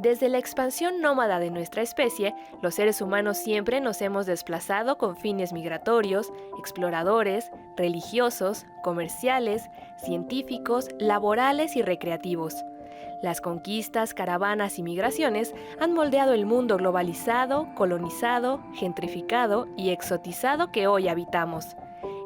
Desde la expansión nómada de nuestra especie, los seres humanos siempre nos hemos desplazado con fines migratorios, exploradores, religiosos, comerciales, científicos, laborales y recreativos. Las conquistas, caravanas y migraciones han moldeado el mundo globalizado, colonizado, gentrificado y exotizado que hoy habitamos.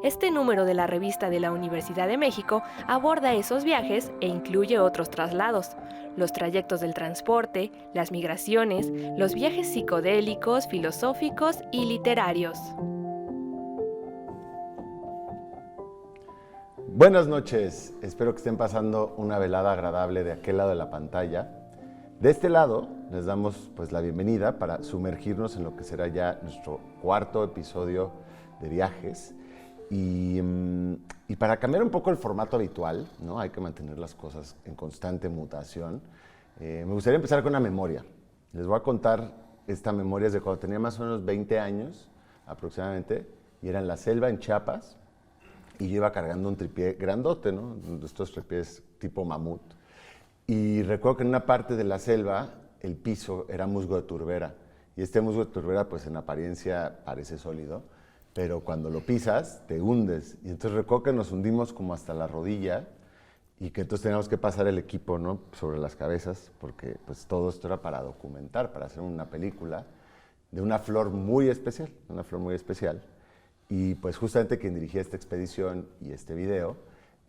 Este número de la revista de la Universidad de México aborda esos viajes e incluye otros traslados, los trayectos del transporte, las migraciones, los viajes psicodélicos, filosóficos y literarios. Buenas noches, espero que estén pasando una velada agradable de aquel lado de la pantalla. De este lado les damos la bienvenida para sumergirnos en lo que será ya nuestro cuarto episodio de viajes. Y para cambiar un poco el formato habitual, ¿no? Hay que mantener las cosas en constante mutación. Me gustaría empezar con una memoria. Les voy a contar esta memoria desde cuando tenía más o menos 20 años aproximadamente, y era en la selva en Chiapas, y yo iba cargando un tripié grandote, ¿no? De estos tripiés tipo mamut. Y recuerdo que en una parte de la selva el piso era musgo de turbera, y este musgo de turbera pues en apariencia parece sólido, pero cuando lo pisas, te hundes. Y entonces recuerdo que nos hundimos como hasta la rodilla y que entonces teníamos que pasar el equipo, ¿no? Sobre las cabezas, porque pues todo esto era para documentar, para hacer una película de una flor muy especial, una flor muy especial. Y pues justamente quien dirigía esta expedición y este video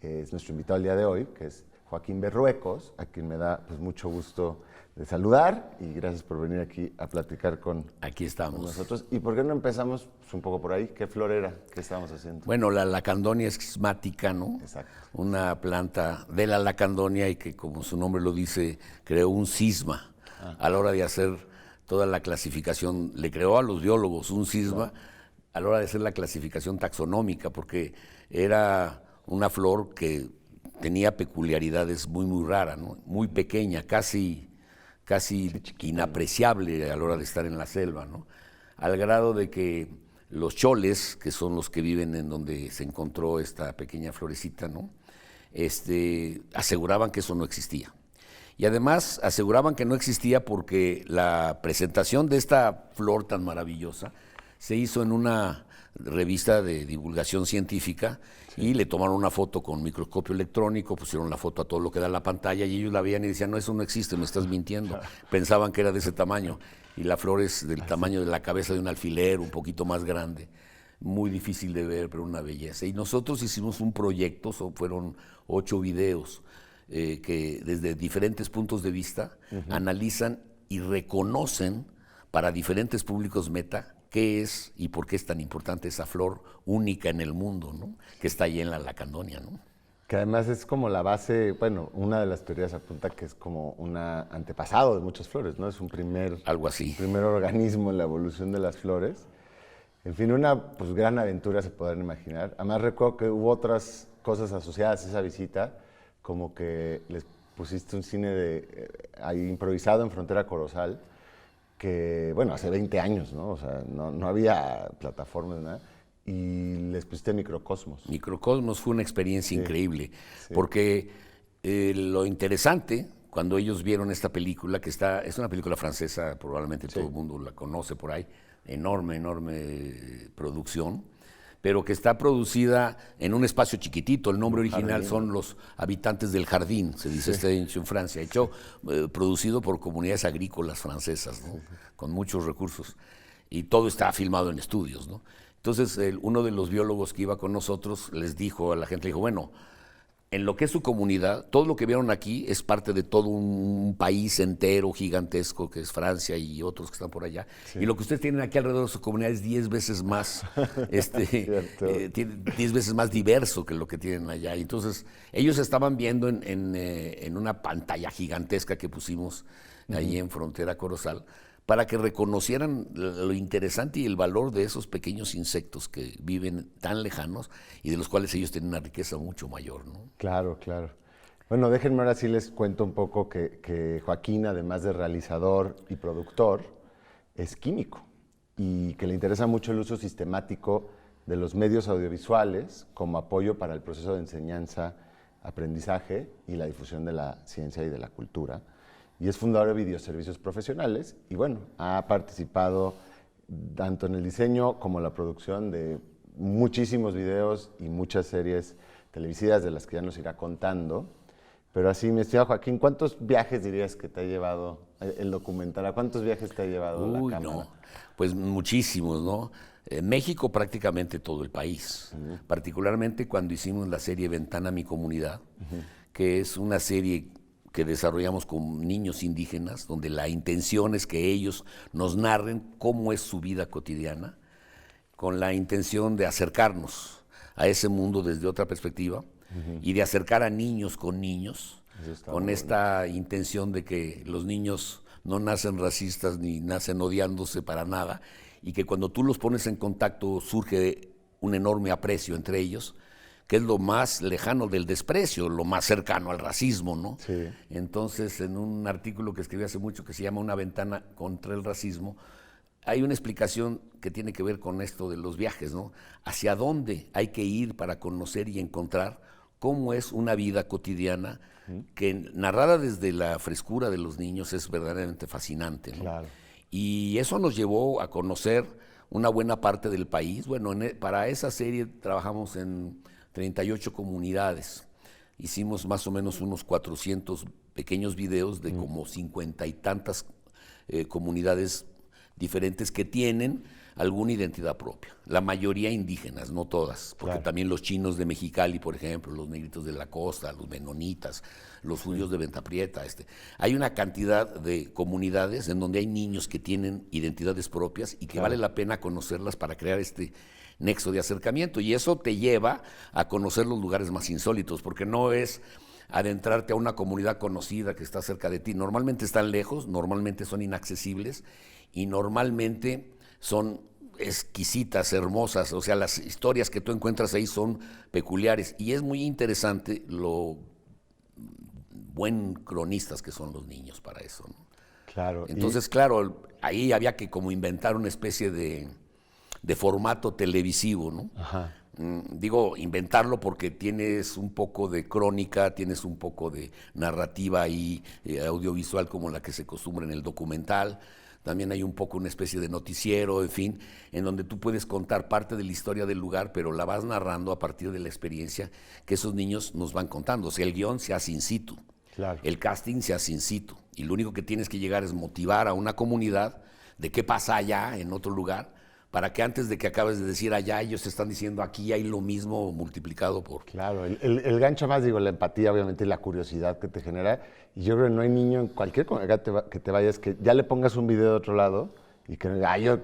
es nuestro invitado el día de hoy, que es Joaquín Berruecos, a quien me da pues mucho gusto de saludar, y gracias por venir aquí a platicar aquí estamos con nosotros. ¿Y por qué no empezamos pues, un poco por ahí? ¿Qué flor era? ¿Qué estábamos haciendo? Bueno, la lacandonia esquismática, ¿no? Exacto. Una planta de la lacandonia y que, como su nombre lo dice, creó un cisma a la hora de hacer toda la clasificación. Le creó a los biólogos un cisma a la hora de hacer la clasificación taxonómica, porque era una flor que tenía peculiaridades muy raras, ¿no? Muy pequeña, casi inapreciable a la hora de estar en la selva, ¿no? Al grado de que los choles, que son los que viven en donde se encontró esta pequeña florecita, ¿no? Aseguraban que eso no existía. Y además aseguraban que no existía porque la presentación de esta flor tan maravillosa se hizo en una revista de divulgación científica, y le tomaron una foto con microscopio electrónico, pusieron la foto a todo lo que da en la pantalla, y ellos la veían y decían, no, eso no existe, me estás mintiendo. Pensaban que era de ese tamaño, y la flor es del tamaño de la cabeza de un alfiler, un poquito más grande, muy difícil de ver, pero una belleza. Y nosotros hicimos un proyecto, fueron 8 videos, que desde diferentes puntos de vista analizan y reconocen para diferentes públicos meta qué es y por qué es tan importante esa flor única en el mundo, ¿no? Que está ahí en la lacandonia, ¿no? Que además es como la base, bueno, una de las teorías apunta que es como un antepasado de muchas flores, ¿no? Es algo así. Primer organismo en la evolución de las flores. En fin, una pues, gran aventura se podrán imaginar. Además recuerdo que hubo otras cosas asociadas a esa visita, como que les pusiste un cine ahí improvisado en Frontera Corozal, que, bueno, hace 20 años, ¿no? O sea, no había plataformas, nada, y les pusiste Microcosmos. Microcosmos fue una experiencia increíble, porque lo interesante, cuando ellos vieron esta película, que es una película francesa, probablemente todo el mundo la conoce por ahí, enorme producción, pero que está producida en un espacio chiquitito. El nombre original son Los Habitantes del Jardín, se dice, está hecho en Francia, producido por comunidades agrícolas francesas, ¿no? Con muchos recursos, y todo está filmado en estudios, ¿no? Entonces, uno de los biólogos que iba con nosotros les dijo a la gente, bueno, en lo que es su comunidad, todo lo que vieron aquí es parte de todo un país entero gigantesco que es Francia y otros que están por allá. Y lo que ustedes tienen aquí alrededor de su comunidad es 10 veces más, 10 veces más diverso que lo que tienen allá. Y entonces ellos estaban viendo en una pantalla gigantesca que pusimos ahí en Frontera Corozal, para que reconocieran lo interesante y el valor de esos pequeños insectos que viven tan lejanos y de los cuales ellos tienen una riqueza mucho mayor, ¿no? Claro. Bueno, déjenme ahora sí les cuento un poco que Joaquín, además de realizador y productor, es químico, y que le interesa mucho el uso sistemático de los medios audiovisuales como apoyo para el proceso de enseñanza, aprendizaje y la difusión de la ciencia y de la cultura. y es fundador de Videoservicios Profesionales y bueno, ha participado tanto en el diseño como la producción de muchísimos videos y muchas series televisivas de las que ya nos irá contando. Pero así, mi estimado Joaquín, ¿cuántos viajes dirías que te ha llevado el documental? ¿A cuántos viajes te ha llevado la cámara? No, pues muchísimos, ¿no? México prácticamente todo el país, particularmente cuando hicimos la serie Ventana a mi comunidad, que es una serie que desarrollamos con niños indígenas, donde la intención es que ellos nos narren cómo es su vida cotidiana, con la intención de acercarnos a ese mundo desde otra perspectiva y de acercar a niños, con esta intención de que los niños no nacen racistas ni nacen odiándose para nada, y que cuando tú los pones en contacto surge un enorme aprecio entre ellos, que es lo más lejano del desprecio, lo más cercano al racismo, ¿no? Sí. Entonces, en un artículo que escribí hace mucho que se llama Una ventana contra el racismo, hay una explicación que tiene que ver con esto de los viajes, ¿no? Hacia dónde hay que ir para conocer y encontrar cómo es una vida cotidiana que, narrada desde la frescura de los niños, es verdaderamente fascinante, ¿no? Claro. Y eso nos llevó a conocer una buena parte del país. Bueno, para esa serie trabajamos en 38 comunidades. Hicimos más o menos unos 400 pequeños videos de como 50 y tantas comunidades diferentes que tienen alguna identidad propia. La mayoría indígenas, no todas, porque Claro. también los chinos de Mexicali, por ejemplo, los negritos de la costa, los menonitas, los judíos de Venta Prieta. Hay una cantidad de comunidades en donde hay niños que tienen identidades propias y que Claro. vale la pena conocerlas para crear este nexo de acercamiento. Y eso te lleva a conocer los lugares más insólitos, porque no es adentrarte a una comunidad conocida que está cerca de ti. Normalmente están lejos, normalmente son inaccesibles y normalmente son exquisitas, hermosas, o sea, las historias que tú encuentras ahí son peculiares y es muy interesante lo buen cronistas que son los niños para eso, ¿no? Claro. Entonces, claro, ahí había que como inventar una especie de formato televisivo, ¿no? Ajá. Digo, inventarlo porque tienes un poco de crónica, tienes un poco de narrativa ahí, audiovisual como la que se acostumbra en el documental. También hay un poco una especie de noticiero, en fin, en donde tú puedes contar parte de la historia del lugar, pero la vas narrando a partir de la experiencia que esos niños nos van contando. O sea, el guión se hace in situ, Claro. el casting se hace in situ, y lo único que tienes que llegar es motivar a una comunidad de qué pasa allá, en otro lugar, para que antes de que acabes de decir allá, ellos te están diciendo aquí hay lo mismo multiplicado por... Claro, el gancho más, digo, la empatía, obviamente, y la curiosidad que te genera. Y yo creo que no hay niño en cualquier comunidad que te vayas que ya le pongas un video de otro lado y que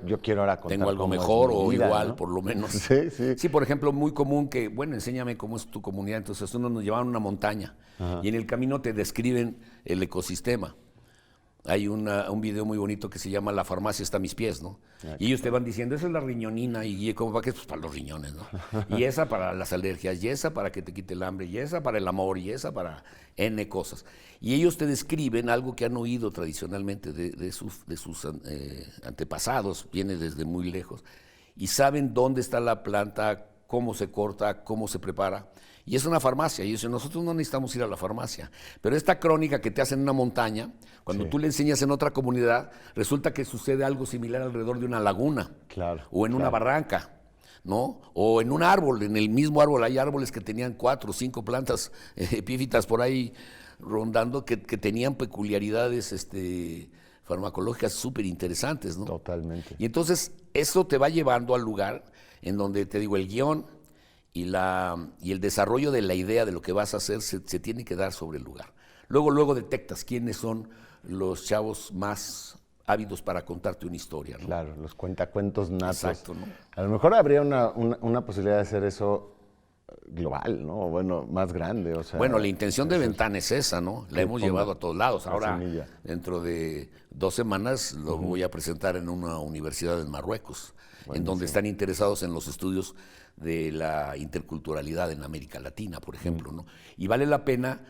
yo quiero ahora contar Tengo algo cómo es mejor mi o vida, igual, ¿no? por lo menos. Sí, sí. Sí, por ejemplo, muy común que, bueno, enséñame cómo es tu comunidad. Entonces, uno nos llevaban a una montaña y en el camino te describen el ecosistema. Hay un video muy bonito que se llama La farmacia está a mis pies, ¿no? Y ellos te van diciendo, esa es la riñonina, y ¿cómo para qué? Pues para los riñones, ¿no? Y esa para las alergias, y esa para que te quite el hambre, y esa para el amor, y esa para N cosas. Y ellos te describen algo que han oído tradicionalmente de sus antepasados, viene desde muy lejos, y saben dónde está la planta, cómo se corta, cómo se prepara. Y es una farmacia, y dicen, nosotros no necesitamos ir a la farmacia. Pero esta crónica que te hacen en una montaña, cuando Sí. tú le enseñas en otra comunidad, resulta que sucede algo similar alrededor de una laguna, Claro, o en una claro. barranca, ¿no? O en un árbol, en el mismo árbol hay árboles que tenían 4 o 5 plantas epífitas por ahí rondando, que tenían peculiaridades farmacológicas súper interesantes, ¿no? Totalmente. Y entonces eso te va llevando al lugar en donde, te digo, el guión y el desarrollo de la idea de lo que vas a hacer se tiene que dar sobre el lugar. Luego detectas quiénes son los chavos más ávidos para contarte una historia, ¿no? Claro, los cuentacuentos natos. Exacto, ¿no? A lo mejor habría una posibilidad de hacer eso global, ¿no? Bueno, más grande, o sea... Bueno, la intención de eso es- Ventana es esa, ¿no? La que hemos ponga llevado a todos lados. la Ahora, semilla. dentro de 2 semanas, lo voy a presentar en una universidad en Marruecos, en donde están interesados en los estudios de la interculturalidad en América Latina, por ejemplo, ¿no? Y vale la pena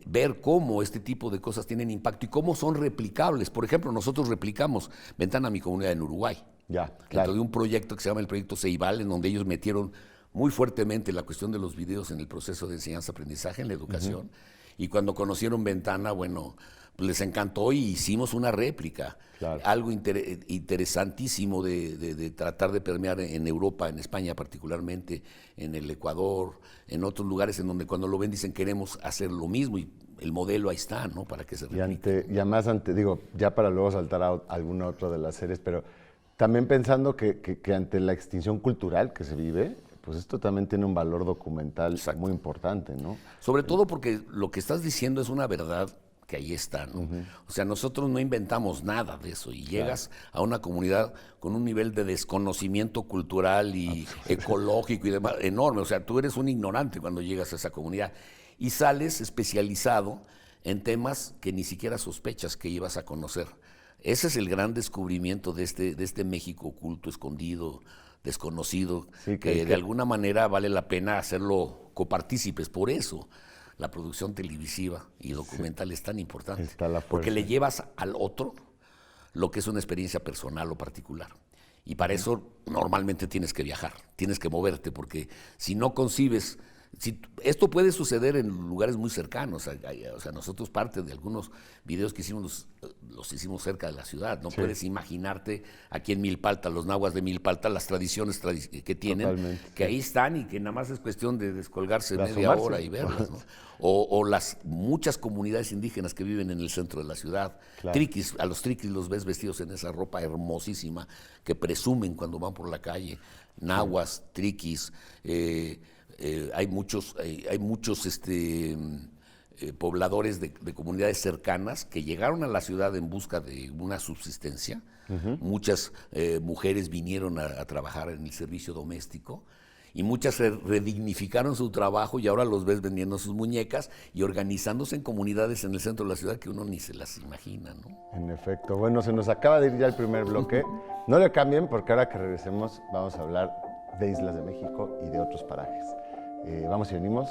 ver cómo este tipo de cosas tienen impacto y cómo son replicables. Por ejemplo, nosotros replicamos Ventana a mi comunidad en Uruguay, Ya, dentro claro. de un proyecto que se llama el Proyecto Ceibal, en donde ellos metieron muy fuertemente la cuestión de los videos en el proceso de enseñanza-aprendizaje, en la educación. Y cuando conocieron Ventana, bueno, pues les encantó y hicimos una réplica. Claro. Algo interesantísimo de tratar de permear en Europa, en España particularmente, en el Ecuador, en otros lugares en donde cuando lo ven dicen queremos hacer lo mismo y el modelo ahí está, ¿no? Para que se replique. Y además, digo, ya para luego saltar a alguna otra de las series, pero también pensando que ante la extinción cultural que se vive, pues esto también tiene un valor documental Exacto. muy importante, ¿no? Sobre todo porque lo que estás diciendo es una verdad que ahí está, ¿no? O sea, nosotros no inventamos nada de eso y llegas a una comunidad con un nivel de desconocimiento cultural y ecológico y demás enorme. O sea, tú eres un ignorante cuando llegas a esa comunidad y sales especializado en temas que ni siquiera sospechas que ibas a conocer. Ese es el gran descubrimiento de este México oculto, escondido, desconocido, Sí, que de alguna manera vale la pena hacerlo copartícipes. Por eso la producción televisiva y documental es tan importante, Está la porque fuerza. le llevas al otro lo que es una experiencia personal o particular. Y para eso normalmente tienes que viajar, tienes que moverte, porque si no concibes, esto puede suceder en lugares muy cercanos. O sea, nosotros parte de algunos videos que hicimos los hicimos cerca de la ciudad. No puedes imaginarte aquí en Milpalta, los nahuas de Milpalta, las tradiciones que tienen, Totalmente, que ahí están y que nada más es cuestión de descolgarse De media asomarse. hora y verlas, ¿no? O las muchas comunidades indígenas que viven en el centro de la ciudad. Claro. Triquis, a los triquis los ves vestidos en esa ropa hermosísima que presumen cuando van por la calle. Nahuas, triquis, hay muchos pobladores de comunidades cercanas que llegaron a la ciudad en busca de una subsistencia. Muchas mujeres vinieron a trabajar en el servicio doméstico y muchas redignificaron su trabajo y ahora los ves vendiendo sus muñecas y organizándose en comunidades en el centro de la ciudad que uno ni se las imagina, ¿no? En efecto. Bueno, se nos acaba de ir ya el primer bloque. No le cambien porque ahora que regresemos vamos a hablar de Islas de México y de otros parajes. Vamos y venimos.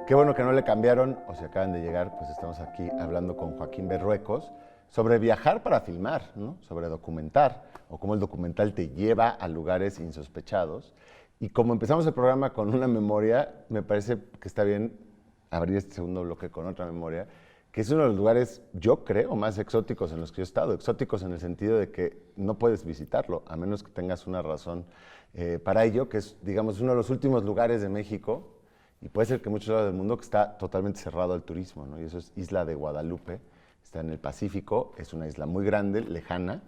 Qué bueno que no le cambiaron, o si acaban de llegar, pues estamos aquí hablando con Joaquín Berruecos sobre viajar para filmar, ¿no? Sobre documentar, o cómo el documental te lleva a lugares insospechados. Y como empezamos el programa con una memoria, me parece que está bien abrir este segundo bloque con otra memoria, que es uno de los lugares, yo creo, más exóticos en los que yo he estado. Exóticos en el sentido de que no puedes visitarlo, a menos que tengas una razón para ello, que es, digamos, uno de los últimos lugares de México, y puede ser que muchos lados del mundo, que está totalmente cerrado al turismo, ¿no? Y eso es Isla de Guadalupe, está en el Pacífico, es una isla muy grande, lejana,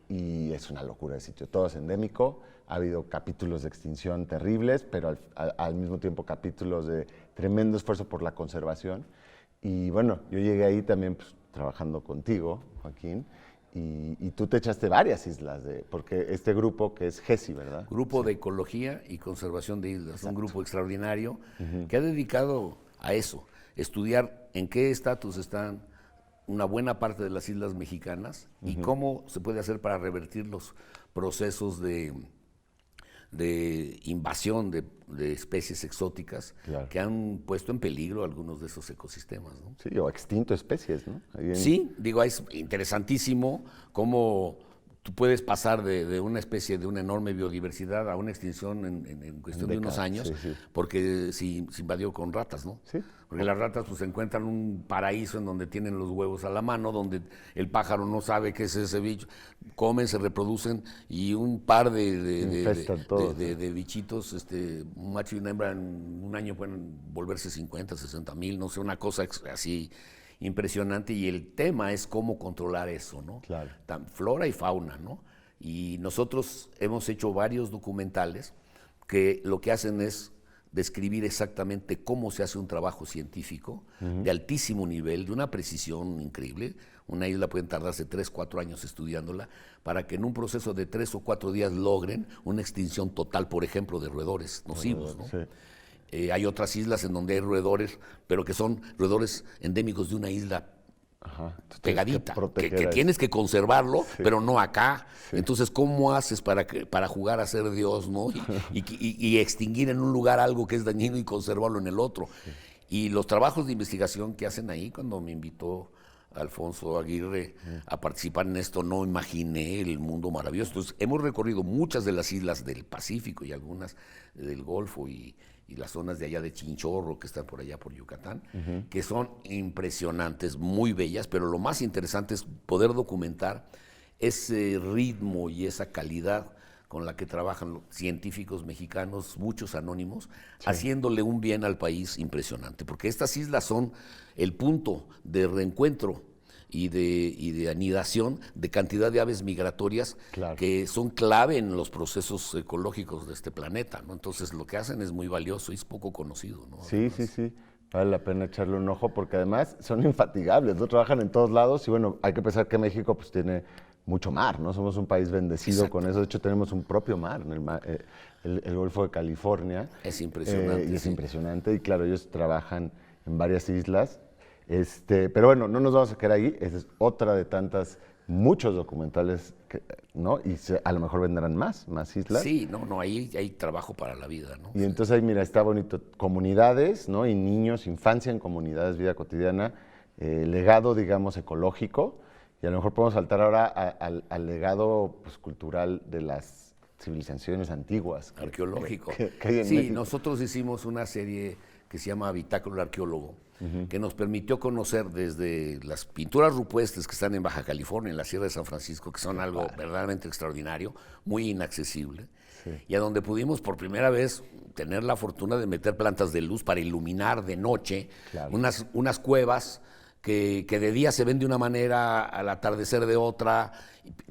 y es una locura de sitio. Todo es endémico, ha habido capítulos de extinción terribles, pero al mismo tiempo capítulos de tremendo esfuerzo por la conservación. Y bueno, yo llegué ahí también pues, trabajando contigo, Joaquín, y tú te echaste varias islas, porque este grupo que es GESI, ¿verdad? Grupo de Ecología y Conservación de Islas, un grupo extraordinario que ha dedicado a eso, estudiar en qué estatus están una buena parte de las islas mexicanas y cómo se puede hacer para revertir los procesos de invasión de especies exóticas que han puesto en peligro algunos de esos ecosistemas, ¿no? Sí, o extinto especies, ¿no? Sí, digo, es interesantísimo cómo tú puedes pasar de una especie de una enorme biodiversidad a una extinción en cuestión de unos años, porque se invadió con ratas, ¿no? Sí. Porque las ratas pues encuentran un paraíso en donde tienen los huevos a la mano, donde el pájaro no sabe qué es ese bicho, comen, se reproducen y un par de bichitos, un macho y una hembra en un año pueden volverse 50, 60 mil, no sé, una cosa así impresionante, y el tema es cómo controlar eso, ¿no? Claro. Flora y fauna, ¿no? Y nosotros hemos hecho varios documentales que lo que hacen es describir exactamente cómo se hace un trabajo científico de altísimo nivel, de una precisión increíble. Una isla pueden tardarse 3, 4 años estudiándola para que en un proceso de 3 o 4 días logren una extinción total, por ejemplo, de roedores nocivos, ¿no? Sí. Hay otras islas en donde hay roedores, pero que son roedores endémicos de una isla pegadita, que tienes que conservarlo, pero no acá. Sí. Entonces, ¿cómo haces para jugar a ser Dios, ¿no? Y extinguir en un lugar algo que es dañino y conservarlo en el otro? Sí. Y los trabajos de investigación que hacen ahí, cuando me invitó Alfonso Aguirre, a participar en esto, no imaginé el mundo maravilloso. Entonces, hemos recorrido muchas de las islas del Pacífico y algunas del Golfo y las zonas de allá de Chinchorro, que están por allá por Yucatán, que son impresionantes, muy bellas, pero lo más interesante es poder documentar ese ritmo y esa calidad con la que trabajan los científicos mexicanos, muchos anónimos, haciéndole un bien al país impresionante, porque estas islas son el punto de reencuentro y de anidación de cantidad de aves migratorias que son clave en los procesos ecológicos de este planeta, ¿no? Entonces lo que hacen es muy valioso y es poco conocido, ¿no? Sí, sí. Vale la pena echarle un ojo porque además son infatigables, ¿no? Trabajan en todos lados y bueno, hay que pensar que México pues tiene mucho mar, ¿no? Somos un país bendecido con eso. De hecho, tenemos un propio mar, el Golfo de California. Es impresionante. Y es impresionante. Y claro, ellos trabajan en varias islas. Pero bueno, no nos vamos a quedar ahí. Esa es otra de muchos documentales, ¿no? Y a lo mejor vendrán más islas. Sí, ahí hay trabajo para la vida, ¿no? Y entonces ahí, mira, está bonito. Comunidades, ¿no? Y niños, infancia en comunidades, vida cotidiana, legado, digamos, ecológico. Y a lo mejor podemos saltar ahora al legado pues, cultural de las civilizaciones antiguas. Arqueológico. Sí, México. Nosotros hicimos una serie que se llama Bitácora del Arqueólogo, que nos permitió conocer desde las pinturas rupestres que están en Baja California, en la Sierra de San Francisco, que son algo verdaderamente extraordinario, muy inaccesible, y a donde pudimos por primera vez tener la fortuna de meter plantas de luz para iluminar de noche unas cuevas que de día se ven de una manera, al atardecer de otra,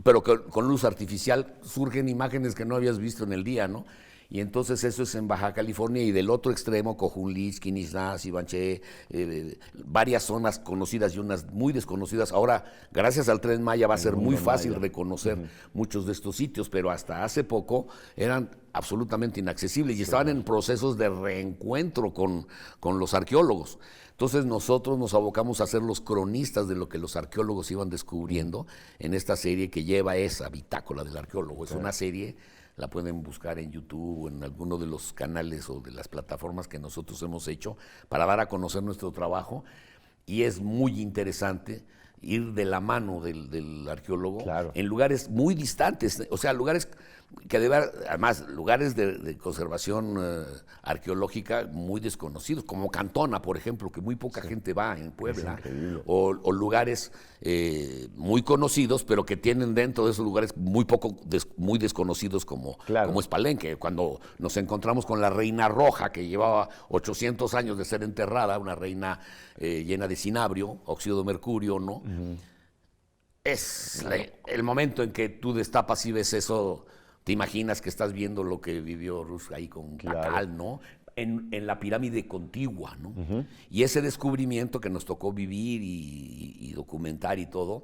pero que con luz artificial surgen imágenes que no habías visto en el día, ¿no? Y entonces eso es en Baja California y del otro extremo, Cojunlis, Quinisnas, Ibanché, varias zonas conocidas y unas muy desconocidas. Ahora, gracias al Tren Maya va a ser muy fácil reconocer muchos de estos sitios, pero hasta hace poco eran absolutamente inaccesibles y estaban en procesos de reencuentro con los arqueólogos. Entonces nosotros nos abocamos a ser los cronistas de lo que los arqueólogos iban descubriendo en esta serie que lleva esa Bitácora del Arqueólogo. Es una serie, la pueden buscar en YouTube o en alguno de los canales o de las plataformas que nosotros hemos hecho para dar a conocer nuestro trabajo, y es muy interesante ir de la mano del arqueólogo en lugares muy distantes, o sea, lugares que además lugares de conservación arqueológica muy desconocidos, como Cantona, por ejemplo, que muy poca gente va en Puebla, o lugares muy conocidos, pero que tienen dentro de esos lugares muy desconocidos como es Palenque. Cuando nos encontramos con la Reina Roja, que llevaba 800 años de ser enterrada, una reina llena de cinabrio, óxido de mercurio, ¿no? Es el momento en que tú destapas y ves eso. Te imaginas que estás viendo lo que vivió Rus ahí con Pacal, ¿no? En la pirámide contigua, ¿no? Y ese descubrimiento que nos tocó vivir y documentar y todo,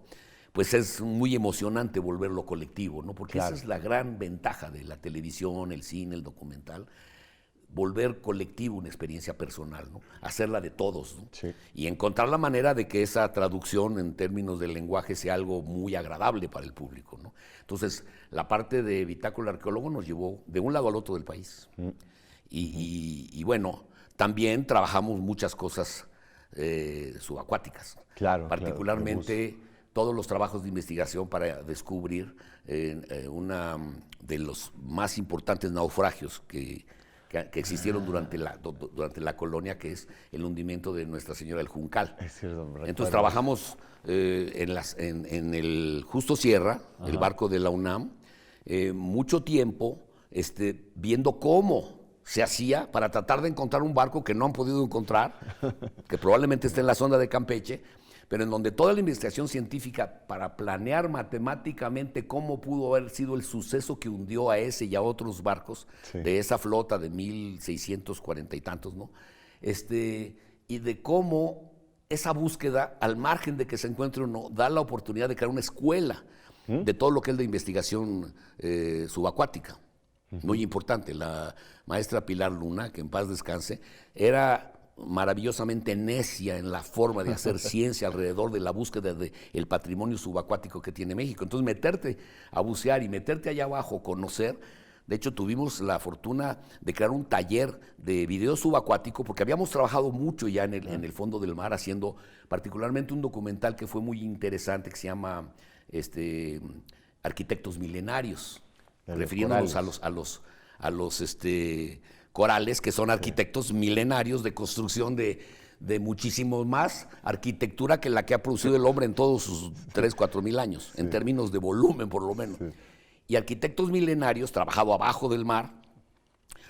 pues es muy emocionante volverlo colectivo, ¿no? Porque esa es la gran ventaja de la televisión, el cine, el documental, volver colectivo una experiencia personal, ¿no? Hacerla de todos, ¿no? Y encontrar la manera de que esa traducción en términos del lenguaje sea algo muy agradable para el público, ¿no? Entonces, la parte de Bitácora del Arqueólogo nos llevó de un lado al otro del país. Y bueno, también trabajamos muchas cosas subacuáticas. Particularmente todos los trabajos de investigación para descubrir una de los más importantes naufragios que existieron durante la colonia, que es el hundimiento de Nuestra Señora del Juncal. Entonces trabajamos en el Justo Sierra, el barco de la UNAM, mucho tiempo viendo cómo se hacía para tratar de encontrar un barco que no han podido encontrar, que probablemente esté en la zona de Campeche, pero en donde toda la investigación científica para planear matemáticamente cómo pudo haber sido el suceso que hundió a ese y a otros barcos de esa flota de 1640 y tantos, ¿no? Y de cómo esa búsqueda, al margen de que se encuentre o no, da la oportunidad de crear una escuela de todo lo que es la investigación subacuática. Muy importante. La maestra Pilar Luna, que en paz descanse, era maravillosamente necia en la forma de hacer ciencia alrededor de la búsqueda del patrimonio subacuático que tiene México. Entonces, meterte a bucear y meterte allá abajo, conocer, De hecho, tuvimos la fortuna de crear un taller de video subacuático, porque habíamos trabajado mucho ya en el fondo del mar, haciendo particularmente un documental que fue muy interesante, que se llama Arquitectos Milenarios, refiriéndonos a los corales, que son arquitectos milenarios de construcción de muchísimo más arquitectura que la que ha producido el hombre en todos sus 3.000 a 4.000 años, en términos de volumen, por lo menos. Y Arquitectos Milenarios, trabajado abajo del mar,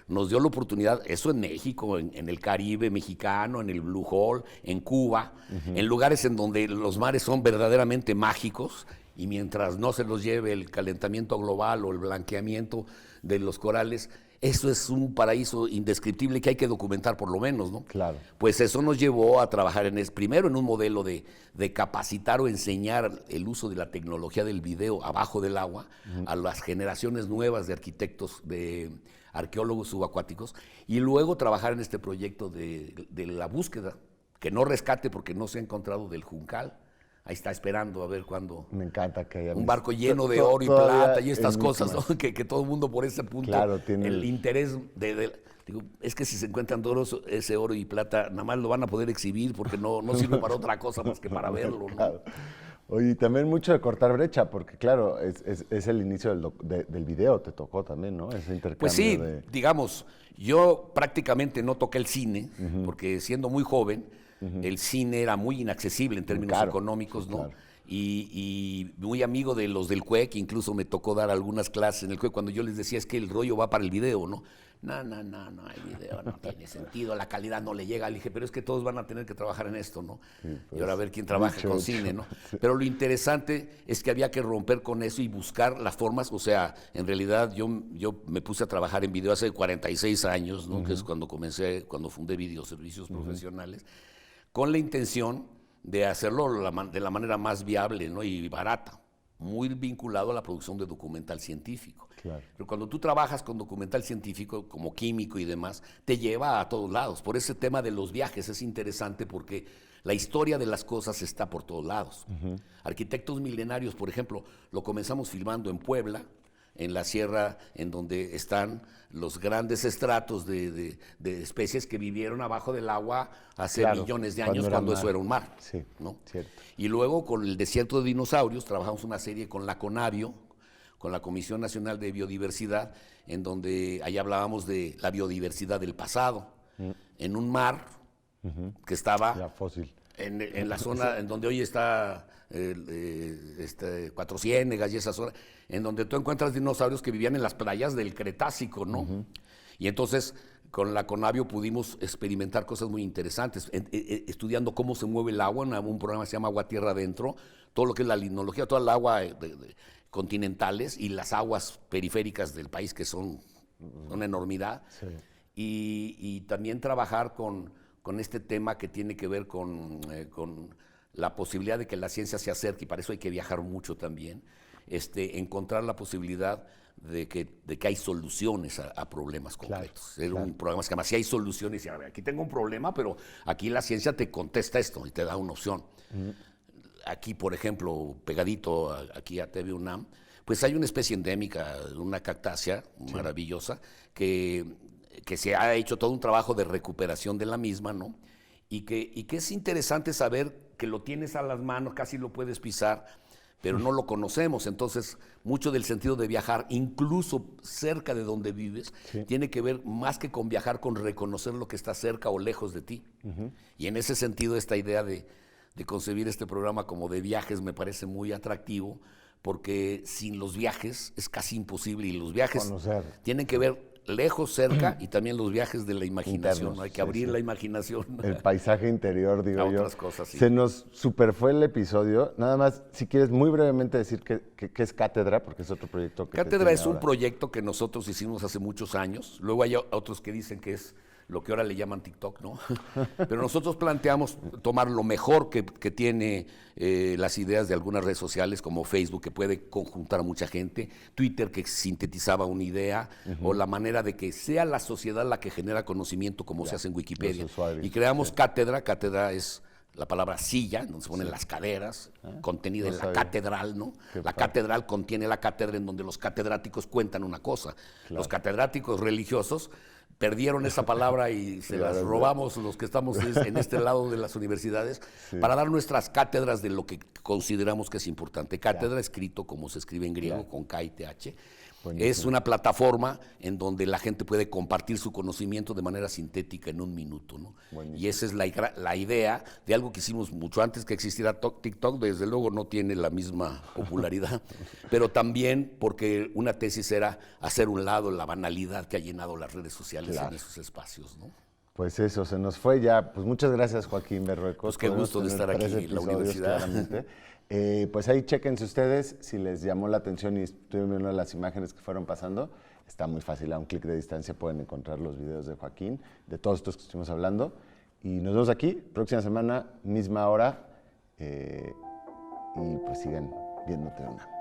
nos dio la oportunidad, eso en México, en el Caribe mexicano, en el Blue Hole, en Cuba, en lugares en donde los mares son verdaderamente mágicos, y mientras no se los lleve el calentamiento global o el blanqueamiento de los corales, eso es un paraíso indescriptible que hay que documentar por lo menos, ¿no? Claro. Pues eso nos llevó a trabajar primero en un modelo de capacitar o enseñar el uso de la tecnología del video abajo del agua a las generaciones nuevas de arquitectos, de arqueólogos subacuáticos, y luego trabajar en este proyecto de la búsqueda, que no rescate porque no se ha encontrado del Juncal. Ahí está esperando a ver cuándo. Me encanta que haya un barco lleno de oro y plata y estas cosas, ¿no? Que todo el mundo por ese punto, claro, tiene el interés digo, es que si se encuentran ese oro y plata, nada más lo van a poder exhibir porque no sirve para otra cosa más que para verlo, ¿no? Claro. Oye, y también mucho de cortar brecha, porque claro, es el inicio del video, te tocó también, ¿no? Ese intercambio. Pues sí, digamos, yo prácticamente no toqué el cine, porque siendo muy joven, el cine era muy inaccesible en términos económicos, ¿no? Claro. Y muy amigo de los del CUEC, incluso me tocó dar algunas clases en el CUEC cuando yo les decía, es que el rollo va para el video, ¿no? No, el video no tiene sentido, la calidad no le llega. Le dije, pero es que todos van a tener que trabajar en esto, ¿no? Sí, pues, y ahora a ver quién trabaja con cine, ¿no? Sí. Pero lo interesante es que había que romper con eso y buscar las formas. O sea, en realidad yo me puse a trabajar en video hace 46 años, ¿no? Que es cuando fundé Videoservicios Profesionales, con la intención de hacerlo de la manera más viable, ¿no? Y barata, muy vinculado a la producción de documental científico. Claro. Pero cuando tú trabajas con documental científico, como químico y demás, te lleva a todos lados. Por ese tema de los viajes es interesante porque la historia de las cosas está por todos lados. Arquitectos Milenarios, por ejemplo, lo comenzamos filmando en Puebla, en la sierra en donde están los grandes estratos de especies que vivieron abajo del agua hace millones de años, cuando eso era un mar. Sí, ¿no? Cierto. Y luego con el desierto de dinosaurios trabajamos una serie con la CONABIO, con la Comisión Nacional de Biodiversidad, en donde ahí hablábamos de la biodiversidad del pasado, en un mar que estaba ya fósil. En la zona en donde hoy está Cuatro Ciénegas y esa zona, en donde tú encuentras dinosaurios que vivían en las playas del Cretácico, ¿no? Y entonces con la CONABIO pudimos experimentar cosas muy interesantes, estudiando cómo se mueve el agua, en un programa que se llama Agua Tierra Adentro, todo lo que es la limnología, toda el agua continentales y las aguas periféricas del país, que son una enormidad, sí. Y también trabajar con este tema que tiene que ver con la posibilidad de que la ciencia se acerque, y para eso hay que viajar mucho también, encontrar la posibilidad de que hay soluciones a problemas concretos. Claro, Era un programa que se llama Si hay soluciones, y a ver, aquí tengo un problema, pero aquí la ciencia te contesta esto y te da una opción. Aquí, por ejemplo, pegadito aquí a TV UNAM, pues hay una especie endémica, una cactácea maravillosa, que se ha hecho todo un trabajo de recuperación de la misma, ¿no? Y que es interesante saber que lo tienes a las manos, casi lo puedes pisar, pero no lo conocemos. Entonces, mucho del sentido de viajar, incluso cerca de donde vives, tiene que ver más que con viajar, con reconocer lo que está cerca o lejos de ti. Y en ese sentido, esta idea de concebir este programa como de viajes me parece muy atractivo, porque sin los viajes es casi imposible, y los viajes tienen que ver lejos, cerca, y también los viajes de la imaginación. Internos, hay que abrir la imaginación. El paisaje interior, digo yo. Otras cosas, sí. Se nos superfue el episodio. Nada más, si quieres muy brevemente decir qué es Cátedra, porque es otro proyecto que Cátedra es un proyecto que nosotros hicimos hace muchos años. Luego hay otros que dicen que es lo que ahora le llaman TikTok, ¿no? Pero nosotros planteamos tomar lo mejor que tiene las ideas de algunas redes sociales, como Facebook, que puede conjuntar a mucha gente, Twitter, que sintetizaba una idea, o la manera de que sea la sociedad la que genera conocimiento, como se hace en Wikipedia. Y creamos Cátedra. Cátedra es la palabra silla, donde se ponen las caderas, contenida no en la sabía. catedral, ¿no? Qué La padre. catedral contiene la cátedra en donde los catedráticos cuentan una cosa. Los catedráticos religiosos perdieron esa palabra y se las robamos los que estamos en este lado de las universidades para dar nuestras cátedras de lo que consideramos que es importante. Cátedra escrito como se escribe en griego, con K y TH. Buenísimo. Es una plataforma en donde la gente puede compartir su conocimiento de manera sintética en un minuto, ¿no? Y esa es la idea de algo que hicimos mucho antes que existiera TikTok. Desde luego no tiene la misma popularidad, pero también porque una tesis era hacer un lado la banalidad que ha llenado las redes sociales en esos espacios, ¿no? Pues eso, se nos fue ya. Pues muchas gracias, Joaquín Berruecos. Pues qué Podemos gusto de tener estar aquí 3 en la episodios, universidad. claramente. Pues ahí chéquense ustedes si les llamó la atención y estuvieron viendo las imágenes que fueron pasando. Está muy fácil, a un clic de distancia pueden encontrar los videos de Joaquín, de todos estos que estuvimos hablando. Y nos vemos aquí, próxima semana, misma hora. Y pues sigan viendo TV UNAM.